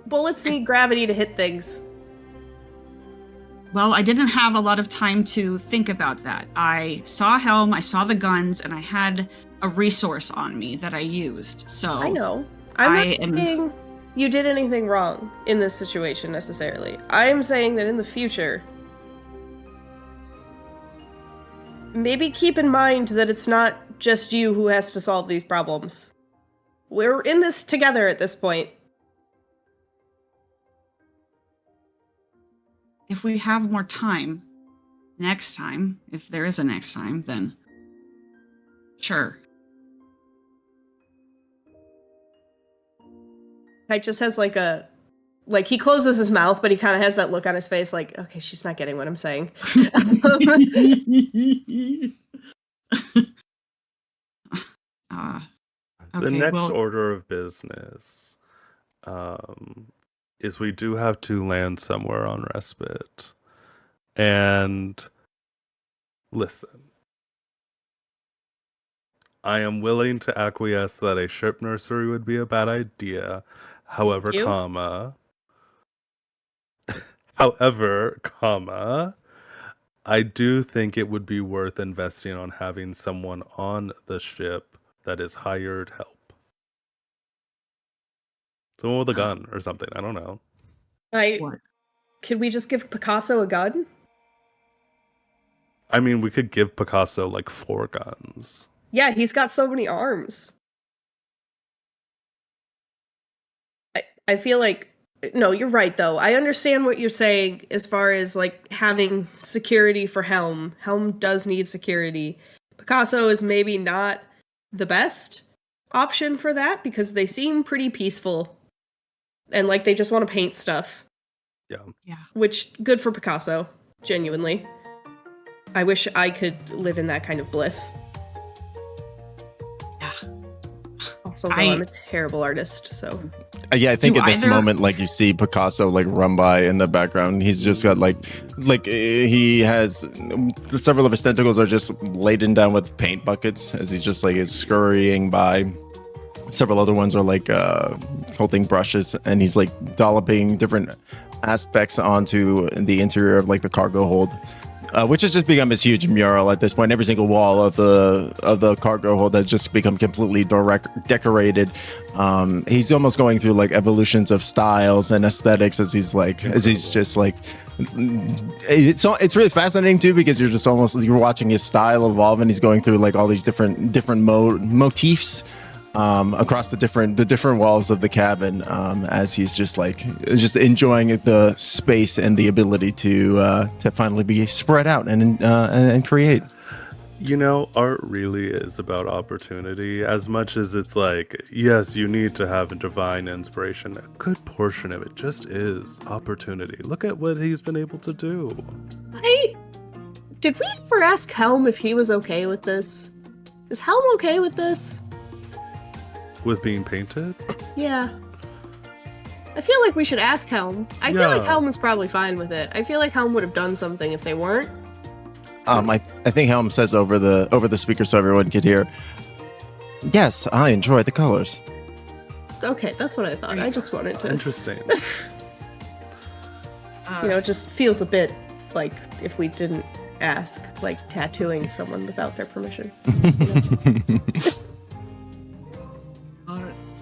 Bullets need gravity to hit things. Well, I didn't have a lot of time to think about that. I saw Helm, I saw the guns, and I had a resource on me that I used. So I know. I'm not saying you did anything wrong in this situation necessarily. I am saying that in the future, maybe keep in mind that it's not just you who has to solve these problems. We're in this together at this point. if we have more time next time, if there is a next time, then sure. Kite just has he closes his mouth, but he kind of has that look on his face like, okay, she's not getting what I'm saying. The next order of business is we do have to land somewhere on Respite. And listen, I am willing to acquiesce that a ship nursery would be a bad idea. However, I do think it would be worth investing on having someone on the ship that is hired help. Someone with a gun or something. I don't know. Could we just give Picasso a gun? I mean, we could give Picasso like 4 guns. Yeah, he's got so many arms. I feel like, no, you're right though. I understand what you're saying as far as like having security for Helm. Helm does need security. Picasso is maybe not the best option for that because they seem pretty peaceful and like they just want to paint stuff. Yeah. Which, good for Picasso, genuinely. I wish I could live in that kind of bliss. Yeah. Also, though, I'm a terrible artist, so. Yeah, I think Do at this either- moment, like you see Picasso like run by in the background. He's just got like he has several of his tentacles are just laden down with paint buckets as he's just like is scurrying by. Several other ones are like holding brushes, and he's like dolloping different aspects onto the interior of like the cargo hold. Which has just become this huge mural at this point. Every single wall of the cargo hold has just become completely decorated. He's almost going through like evolutions of styles and aesthetics as he's just like. It's really fascinating too because you're watching his style evolve, and he's going through like all these different motifs. Across the different walls of the cabin, as he's just enjoying the space and the ability to finally be spread out and create. You know, art really is about opportunity. As much as it's like, yes, you need to have a divine inspiration, a good portion of it just is opportunity. Look at what he's been able to do. Did we ever ask Helm if he was okay with this? Is Helm okay with this? With being painted? Yeah. I feel like we should ask Helm. I feel like Helm is probably fine with it. I feel like Helm would have done something if they weren't. I think Helm says over the speaker so everyone could hear. Yes, I enjoy the colors. Okay, that's what I thought. I just wanted to. Interesting. It just feels a bit like if we didn't ask, like tattooing someone without their permission.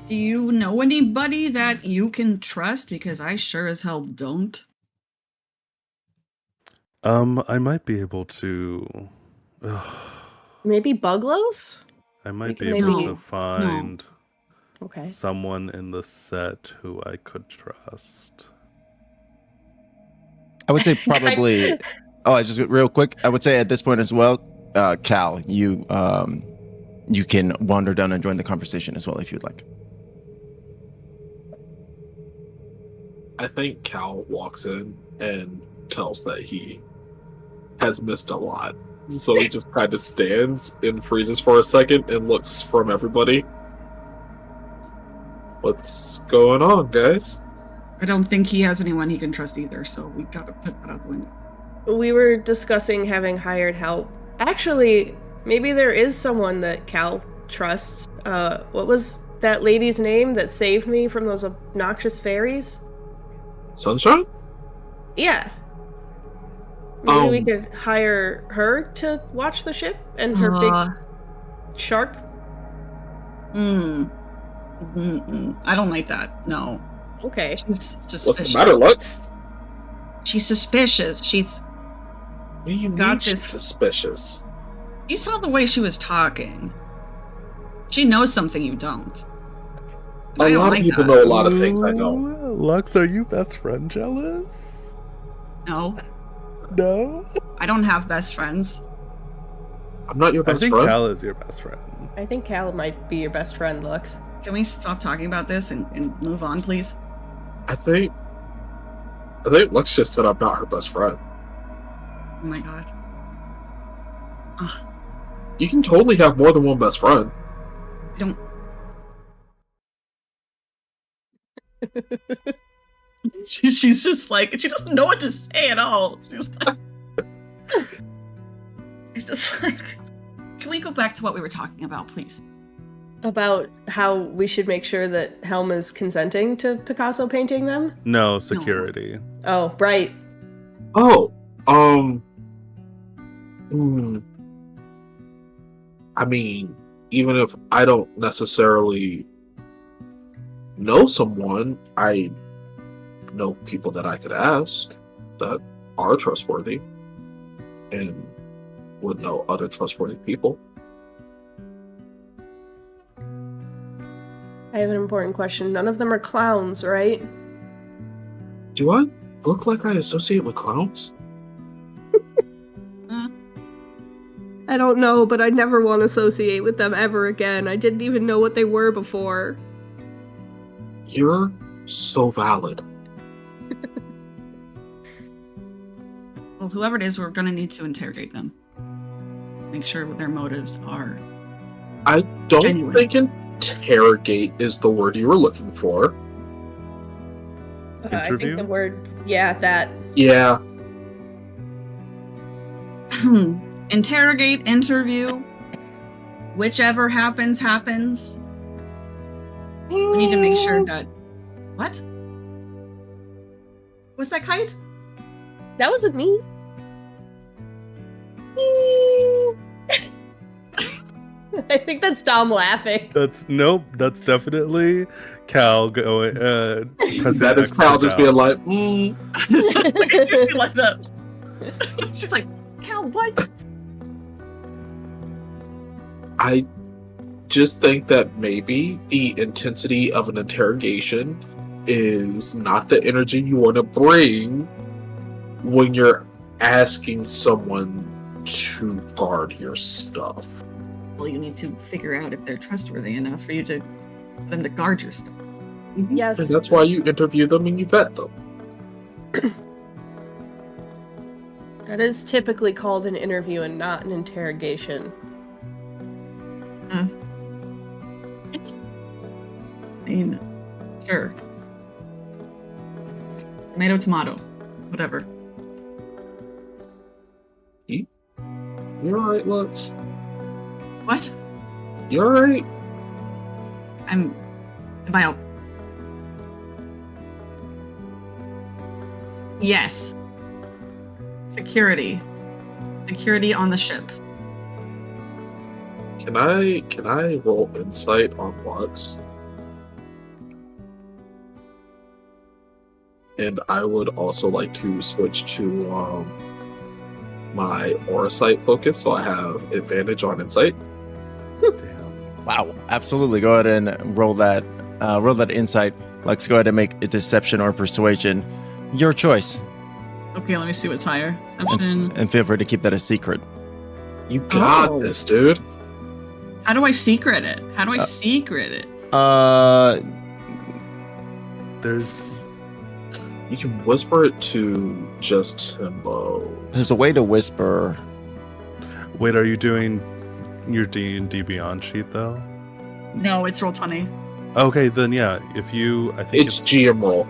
Do you know anybody that you can trust? Because I sure as hell don't. I might be able to. Maybe Buglos? I might be can able maybe- to find Okay. someone in the set who I could trust. I would say probably. I just real quick. I would say at this point as well, Cal, you can wander down and join the conversation as well if you'd like. I think Cal walks in and tells that he has missed a lot. So he just kind of stands and freezes for a second and looks from everybody. What's going on, guys? I don't think he has anyone he can trust either, so we gotta put that out the window. We were discussing having hired help. Actually, maybe there is someone that Cal trusts. What was that lady's name that saved me from those obnoxious fairies? Sunshine? Yeah. Maybe we could hire her to watch the ship and her big shark. I don't like that. No. Okay. She's suspicious. What's the matter, Lux? She's suspicious. She's What do you mean got she's this. suspicious? You saw the way she was talking. She knows something you don't. A I don't lot like of people that. know a lot of things I don't. Ooh, Lux, are you best friend jealous? No, No? I don't have best friends. I'm not your I best think friend. Cal is your best friend. I think Cal might be your best friend, Lux. Can we stop talking about this and move on, please? I think Lux just said I'm not her best friend. Oh my god. Ugh, You can totally have more than one best friend. I don't. She's just like, she doesn't know what to say at all. She's just like, can we go back to what we were talking about, please? About how we should make sure that Helm is consenting to Picasso painting them? No, security. Oh, right. Oh, I mean, even if I don't necessarily know someone, I know people that I could ask that are trustworthy and would know other trustworthy people. I have an important question. None of them are clowns, right? Do I look like I associate with clowns? I don't know, but I never want to associate with them ever again. I didn't even know what they were before. You're so valid. Well, whoever it is, we're gonna need to interrogate them. Make sure their motives are. I don't Genuine. think interrogate is the word you were looking for. I think Interview? the word, yeah, that. Yeah, Interrogate, interview, whichever happens, happens. We need to make sure that. What? Was that Kite? That wasn't me. I think that's Dom laughing. That's definitely Cal going pressing that is X Cal to just being doubt. Like, like that. She's like, Cal, what? I just think that maybe the intensity of an interrogation is not the energy you want to bring when you're asking someone to guard your stuff. Well, you need to figure out if they're trustworthy enough for them to guard your stuff. Yes. And that's why you interview them and you vet them. That is typically called an interview and not an interrogation. It's. I mean, sure. Tomato, tomato. Whatever. You alright, Lux? What? You alright? Am I out? Yes. Security. Security on the ship. Can I roll insight on Lux? And I would also like to switch to my aura sight focus, so I have advantage on insight. Damn. Wow, absolutely. Go ahead and roll that insight. Lex, go ahead and make a deception or persuasion. Your choice. Okay, let me see what's higher. Deception. And feel free to keep that a secret. You got Oh. this, dude. How do I secret it? How do I secret it? There's You can whisper it to just Timbo. There's a way to whisper. Wait, are you doing your D&D Beyond sheet though? No, it's roll 20. Okay, then yeah, if you I think It's GM roll.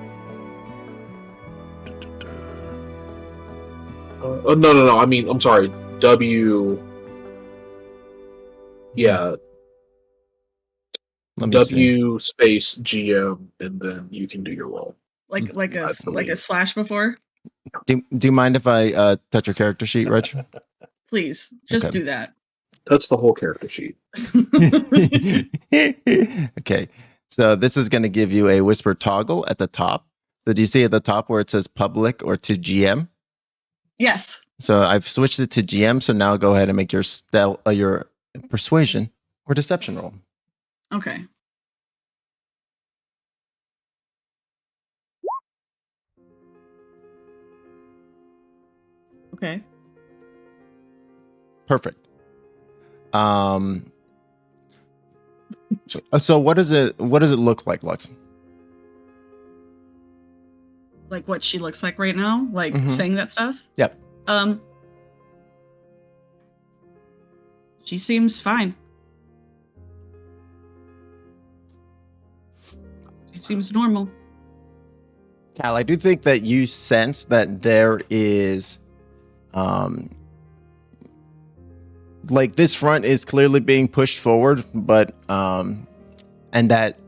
No. I mean, I'm sorry. W. Yeah, Let me see. W space GM, and then you can do your roll. Like a I believe. slash before? Do you mind if I touch your character sheet, Rich? Please, just Okay. do that. That's the whole character sheet. Okay. So this is going to give you a whisper toggle at the top. So do you see at the top where it says public or to GM? Yes. So I've switched it to GM. So now go ahead and make your your persuasion or deception roll. Okay. Okay. Perfect. So what does it look like, Lux? Like what she looks like right now? Like Mhm. saying that stuff? Yep. She seems fine. She seems normal. Cal, I do think that you sense that there is, like this front is clearly being pushed forward, but, and that,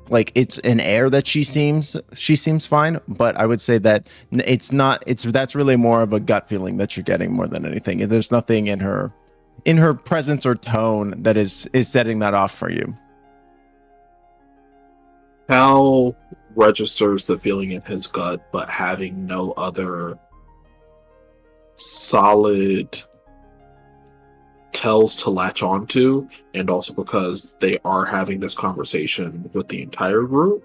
like it's an air that she seems fine, but I would say that that's really more of a gut feeling that you're getting more than anything. There's nothing in her presence or tone that is setting that off for you. Cal registers the feeling in his gut, but having no other solid tells to latch onto, and also because they are having this conversation with the entire group,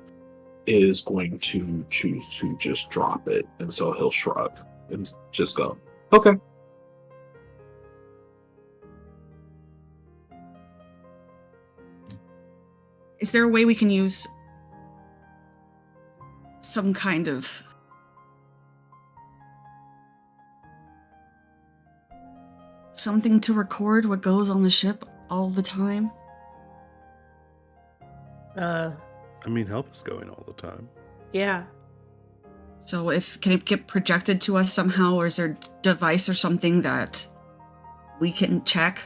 is going to choose to just drop it. And so he'll shrug and just go, okay. Is there a way we can use some kind of something to record what goes on the ship all the time? Uh, I mean, help is going all the time. yeah. So can it get projected to us somehow, or is there a device or something that we can check?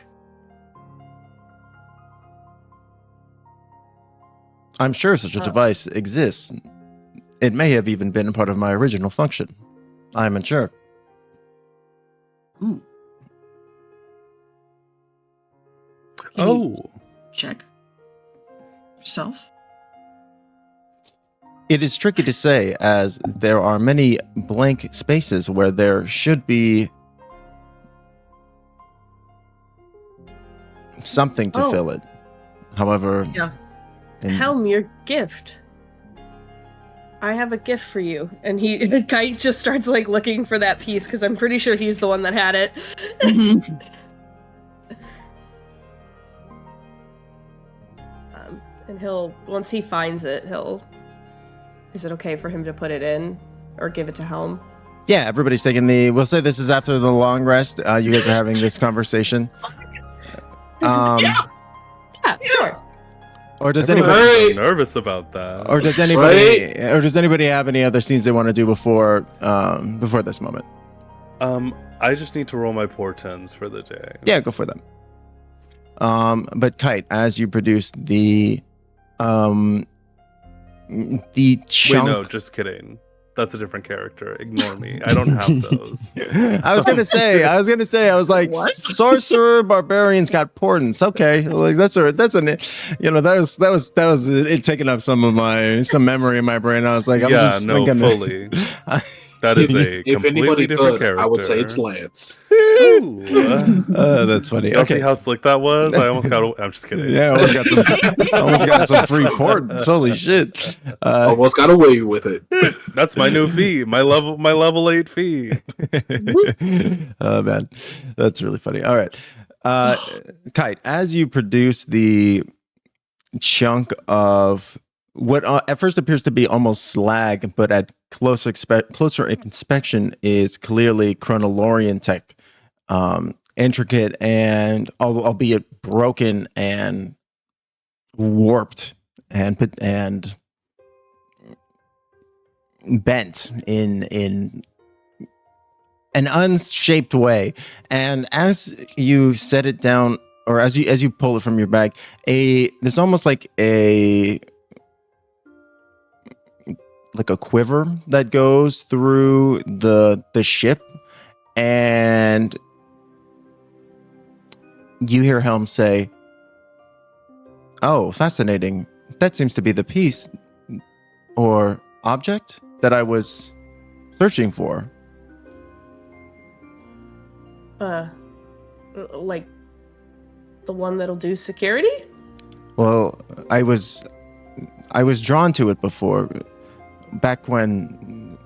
I'm sure such a device exists. It may have even been part of my original function. I'm unsure. Oh. Check yourself. It is tricky to say, as there are many blank spaces where there should be something to fill it. However, Helm, your gift. I have a gift for you. And Kite just starts like looking for that piece because I'm pretty sure he's the one that had it. And once he finds it, is it okay for him to put it in or give it to Helm? yeah, everybody's taking we'll say this is after the long rest. You guys are having this conversation. Yeah, sure. Or does Everyone's anybody so nervous about that? Or does anybody have any other scenes they want to do before this moment? I just need to roll my portents for the day. Yeah, go for them. But Kite, as you produce the chunk. Wait, no, just kidding. That's a different character. Ignore me. I don't have those. I was gonna say, I was like, What? sorcerer barbarians got portents. Okay, like that was it taking up some memory in my brain. I was like, I'm just thinking fully. That is a if completely anybody different could, character. I would say it's Lance. Ooh. That's funny. Y'all see Okay, how slick that was? I'm just kidding. yeah, almost got some free portents. Holy shit! Almost got away with it. That's my new fee. My level 8 fee. Oh man, that's really funny. All right, Kite, as you produce the chunk of what at first appears to be almost slag, but at closer inspection is clearly chronolorian tech, intricate and albeit broken and warped and bent in an unshaped way. And as you set it down, or as you pull it from your bag, there's almost like a quiver that goes through the ship, and you hear Helm say, "Oh, fascinating. That seems to be the piece or object that I was searching for." Like the one that'll do security? Well, I was drawn to it before, back when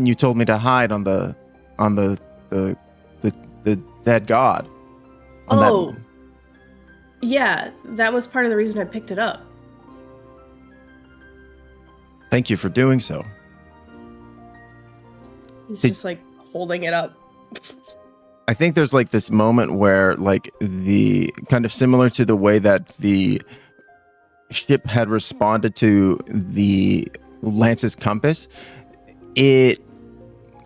you told me to hide on the dead god. Yeah, that was part of the reason I picked it up. Thank you for doing so. He's just like holding it up. I think there's like this moment where like the kind of similar to the way that the ship had responded to the Lance's compass, it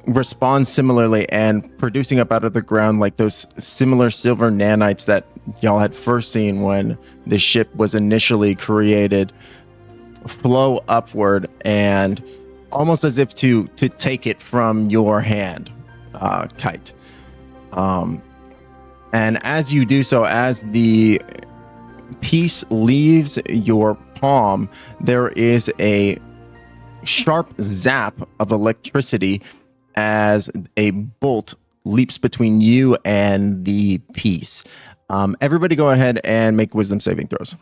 responds similarly and producing up out of the ground like those similar silver nanites that y'all had first seen when the ship was initially created flow upward and almost as if to take it from your hand, Kite. And as you do so, as the piece leaves your palm, there is a sharp zap of electricity as a bolt leaps between you and the piece. Everybody go ahead and make wisdom saving throws.